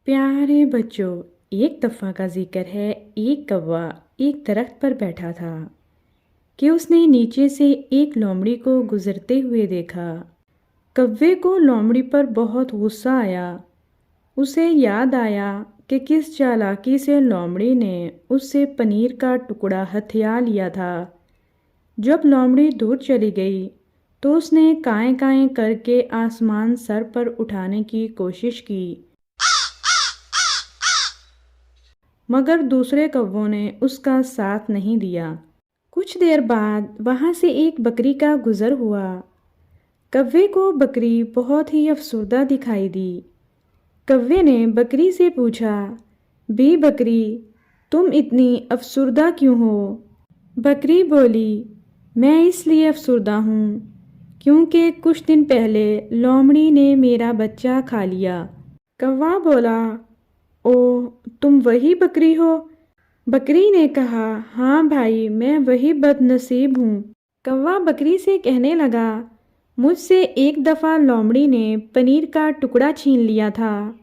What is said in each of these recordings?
प्यारे बच्चों, एक दफ़ा का जिक्र है। एक कौवा एक दरख्त पर बैठा था कि उसने नीचे से एक लोमड़ी को गुजरते हुए देखा। कौवे को लोमड़ी पर बहुत गुस्सा आया। उसे याद आया कि किस चालाकी से लोमड़ी ने उससे पनीर का टुकड़ा हथिया लिया था। जब लोमड़ी दूर चली गई तो उसने काएं काएं करके आसमान सर पर उठाने की कोशिश की, मगर दूसरे कौवों ने उसका साथ नहीं दिया। कुछ देर बाद वहां से एक बकरी का गुजर हुआ। कौवे को बकरी बहुत ही अफसुर्दा दिखाई दी। कौवे ने बकरी से पूछा, बी बकरी, तुम इतनी अफसुर्दा क्यों हो? बकरी बोली, मैं इसलिए अफसुर्दा हूँ क्योंकि कुछ दिन पहले लोमड़ी ने मेरा बच्चा खा लिया। कौवा बोला, ओह, तुम वही बकरी हो? बकरी ने कहा, हाँ भाई, मैं वही बदनसीब हूँ। कौवा बकरी से कहने लगा, मुझसे एक दफ़ा लोमड़ी ने पनीर का टुकड़ा छीन लिया था,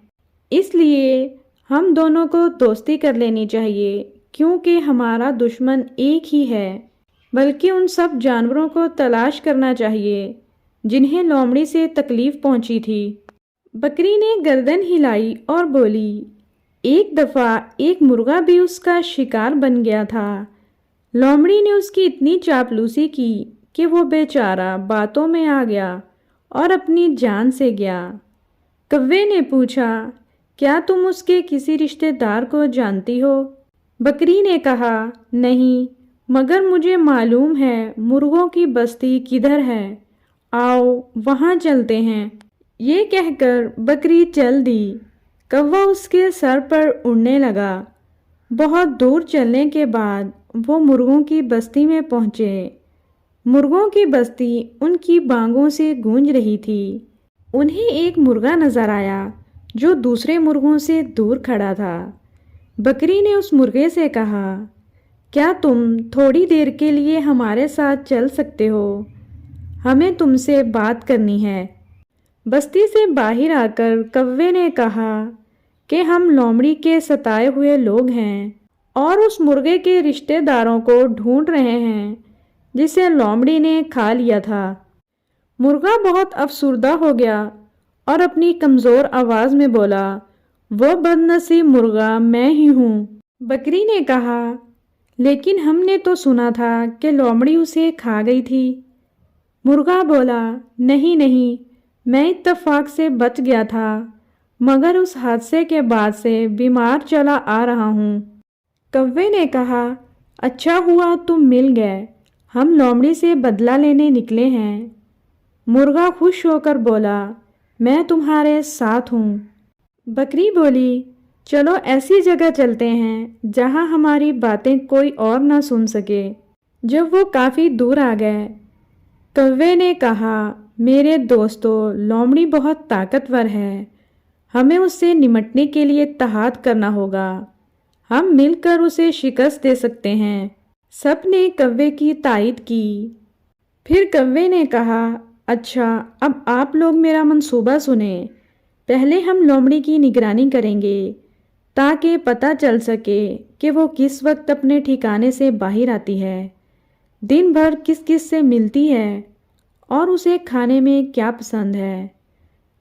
इसलिए हम दोनों को दोस्ती कर लेनी चाहिए, क्योंकि हमारा दुश्मन एक ही है। बल्कि उन सब जानवरों को तलाश करना चाहिए जिन्हें लोमड़ी से तकलीफ पहुंची थी। बकरी ने गर्दन हिलाई और बोली, एक दफ़ा एक मुर्गा भी उसका शिकार बन गया था। लोमड़ी ने उसकी इतनी चापलूसी की कि वो बेचारा बातों में आ गया और अपनी जान से गया। कौवे ने पूछा, क्या तुम उसके किसी रिश्तेदार को जानती हो? बकरी ने कहा, नहीं, मगर मुझे मालूम है मुर्गों की बस्ती किधर है। आओ वहाँ चलते हैं। ये कहकर बकरी चल दी। कौवा उसके सर पर उड़ने लगा। बहुत दूर चलने के बाद वो मुर्गों की बस्ती में पहुँचे। मुर्गों की बस्ती उनकी बांगों से गूंज रही थी। उन्हें एक मुर्गा नजर आया जो दूसरे मुर्गों से दूर खड़ा था। बकरी ने उस मुर्गे से कहा, क्या तुम थोड़ी देर के लिए हमारे साथ चल सकते हो? हमें तुमसे बात करनी है। बस्ती से बाहर आकर कौवे ने कहा कि हम लोमड़ी के सताए हुए लोग हैं और उस मुर्गे के रिश्तेदारों को ढूंढ रहे हैं जिसे लोमड़ी ने खा लिया था। मुर्गा बहुत अफसुर्दा हो गया और अपनी कमज़ोर आवाज़ में बोला, वो बदनसीब मुर्गा मैं ही हूँ। बकरी ने कहा, लेकिन हमने तो सुना था कि लोमड़ी उसे खा गई थी। मुर्गा बोला, नहीं नहीं, मैं इत्तेफाक से बच गया था, मगर उस हादसे के बाद से बीमार चला आ रहा हूँ। कौवे ने कहा, अच्छा हुआ तुम मिल गए, हम लोमड़ी से बदला लेने निकले हैं। मुर्गा खुश होकर बोला, मैं तुम्हारे साथ हूँ। बकरी बोली, चलो ऐसी जगह चलते हैं जहाँ हमारी बातें कोई और ना सुन सके। जब वो काफ़ी दूर आ गए, कौवे ने कहा, मेरे दोस्तों, लोमड़ी बहुत ताकतवर है, हमें उससे निमटने के लिए इत्तेहाद करना होगा। हम मिलकर उसे शिकस्त दे सकते हैं। सब ने कौवे की तायद की। फिर कौवे ने कहा, अच्छा, अब आप लोग मेरा मंसूबा सुने। पहले हम लोमड़ी की निगरानी करेंगे ताकि पता चल सके कि वो किस वक्त अपने ठिकाने से बाहर आती है, दिन भर किस किस से मिलती है और उसे खाने में क्या पसंद है।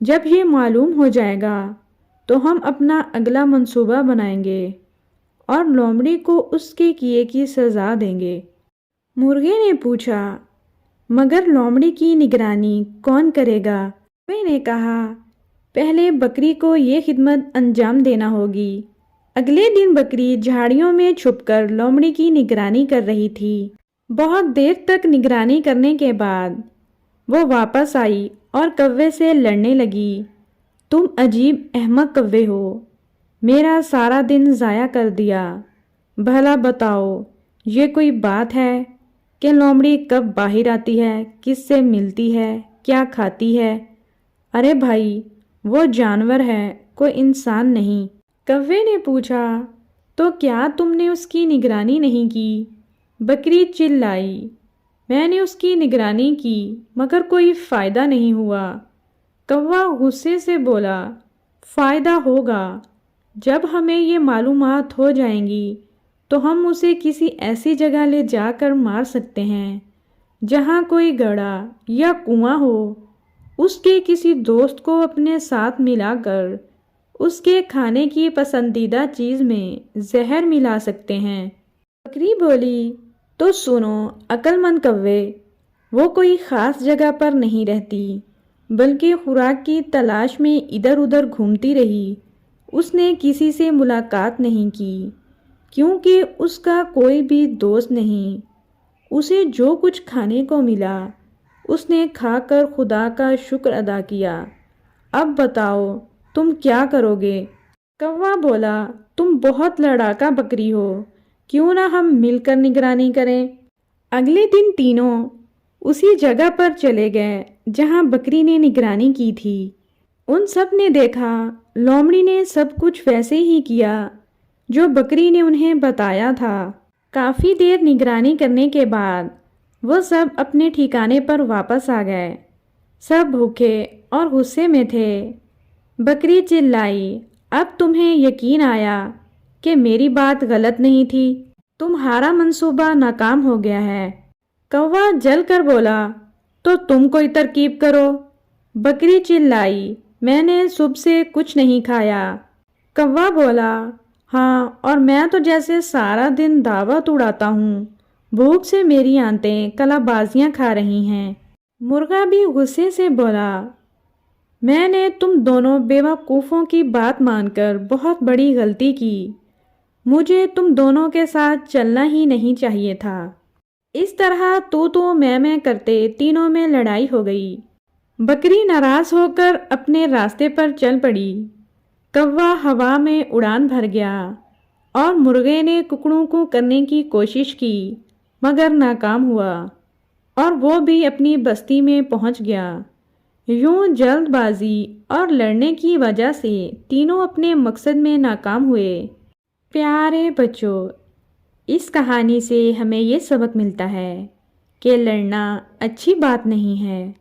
जब ये मालूम हो जाएगा तो हम अपना अगला मंसूबा बनाएंगे और लोमड़ी को उसके किए की सज़ा देंगे। मुर्गे ने पूछा, मगर लोमड़ी की निगरानी कौन करेगा? कौवे ने कहा, पहले बकरी को ये खिदमत अंजाम देना होगी। अगले दिन बकरी झाड़ियों में छुपकर लोमड़ी की निगरानी कर रही थी। बहुत देर तक निगरानी करने के बाद वो वापस आई और कौवे से लड़ने लगी। तुम अजीब अहमक कौवे हो, मेरा सारा दिन ज़ाया कर दिया। भला बताओ, ये कोई बात है कि लोमड़ी कब बाहर आती है, किससे मिलती है, क्या खाती है? अरे भाई, वो जानवर है, कोई इंसान नहीं। कौवे ने पूछा, तो क्या तुमने उसकी निगरानी नहीं की? बकरी चिल्लाई, मैंने उसकी निगरानी की मगर कोई फ़ायदा नहीं हुआ। कौवा गुस्से से बोला, फ़ायदा होगा, جب ہمیں یہ معلومات ہو جائیں گی تو ہم اسے کسی ایسی جگہ لے جا کر مار سکتے ہیں جہاں کوئی گڑھا یا کنواں ہو۔ اس کے کسی دوست کو اپنے ساتھ ملا کر اس کے کھانے کی پسندیدہ چیز میں زہر ملا سکتے ہیں۔ بکری بولی، تو سنو عقل مند کوے، وہ کوئی خاص جگہ پر نہیں رہتی بلکہ خوراک کی تلاش میں ادھر ادھر گھومتی رہی۔ اس نے کسی سے ملاقات نہیں کی کیونکہ اس کا کوئی بھی دوست نہیں۔ اسے جو کچھ کھانے کو ملا اس نے کھا کر خدا کا شکر ادا کیا۔ اب بتاؤ تم کیا کرو گے؟ کوا بولا، تم بہت لڑاکا بکری ہو، کیوں نہ ہم مل کر نگرانی کریں؟ اگلے دن تینوں اسی جگہ پر چلے گئے جہاں بکری نے نگرانی کی تھی۔ ان سب نے دیکھا لومڑی نے سب کچھ ویسے ہی کیا جو بکری نے انہیں بتایا تھا۔ کافی دیر نگرانی کرنے کے بعد وہ سب اپنے ٹھکانے پر واپس آ گئے۔ سب بھوکے اور غصے میں تھے۔ بکری چلائی، اب تمہیں یقین آیا کہ میری بات غلط نہیں تھی، تمہارا منصوبہ ناکام ہو گیا ہے۔ کوا جل کر بولا، تو تم کوئی ترکیب کرو۔ بکری چلائی، میں نے صبح سے کچھ نہیں کھایا۔ کوا بولا، ہاں اور میں تو جیسے سارا دن دعوت اڑاتا ہوں، بھوک سے میری آنتیں کلا بازیاں کھا رہی ہیں۔ مرغا بھی غصے سے بولا، میں نے تم دونوں بیوقوفوں کی بات مان کر بہت بڑی غلطی کی، مجھے تم دونوں کے ساتھ چلنا ہی نہیں چاہیے تھا۔ اس طرح تو میں کرتے تینوں میں لڑائی ہو گئی۔ بکری ناراض ہو کر اپنے راستے پر چل پڑی۔ کوا ہوا میں اڑان بھر گیا اور مرغے نے ککڑوں کو کرنے کی کوشش کی مگر ناکام ہوا اور وہ بھی اپنی بستی میں پہنچ گیا۔ یوں جلد بازی اور لڑنے کی وجہ سے تینوں اپنے مقصد میں ناکام ہوئے۔ پیارے بچوں، اس کہانی سے ہمیں یہ سبق ملتا ہے کہ لڑنا اچھی بات نہیں ہے۔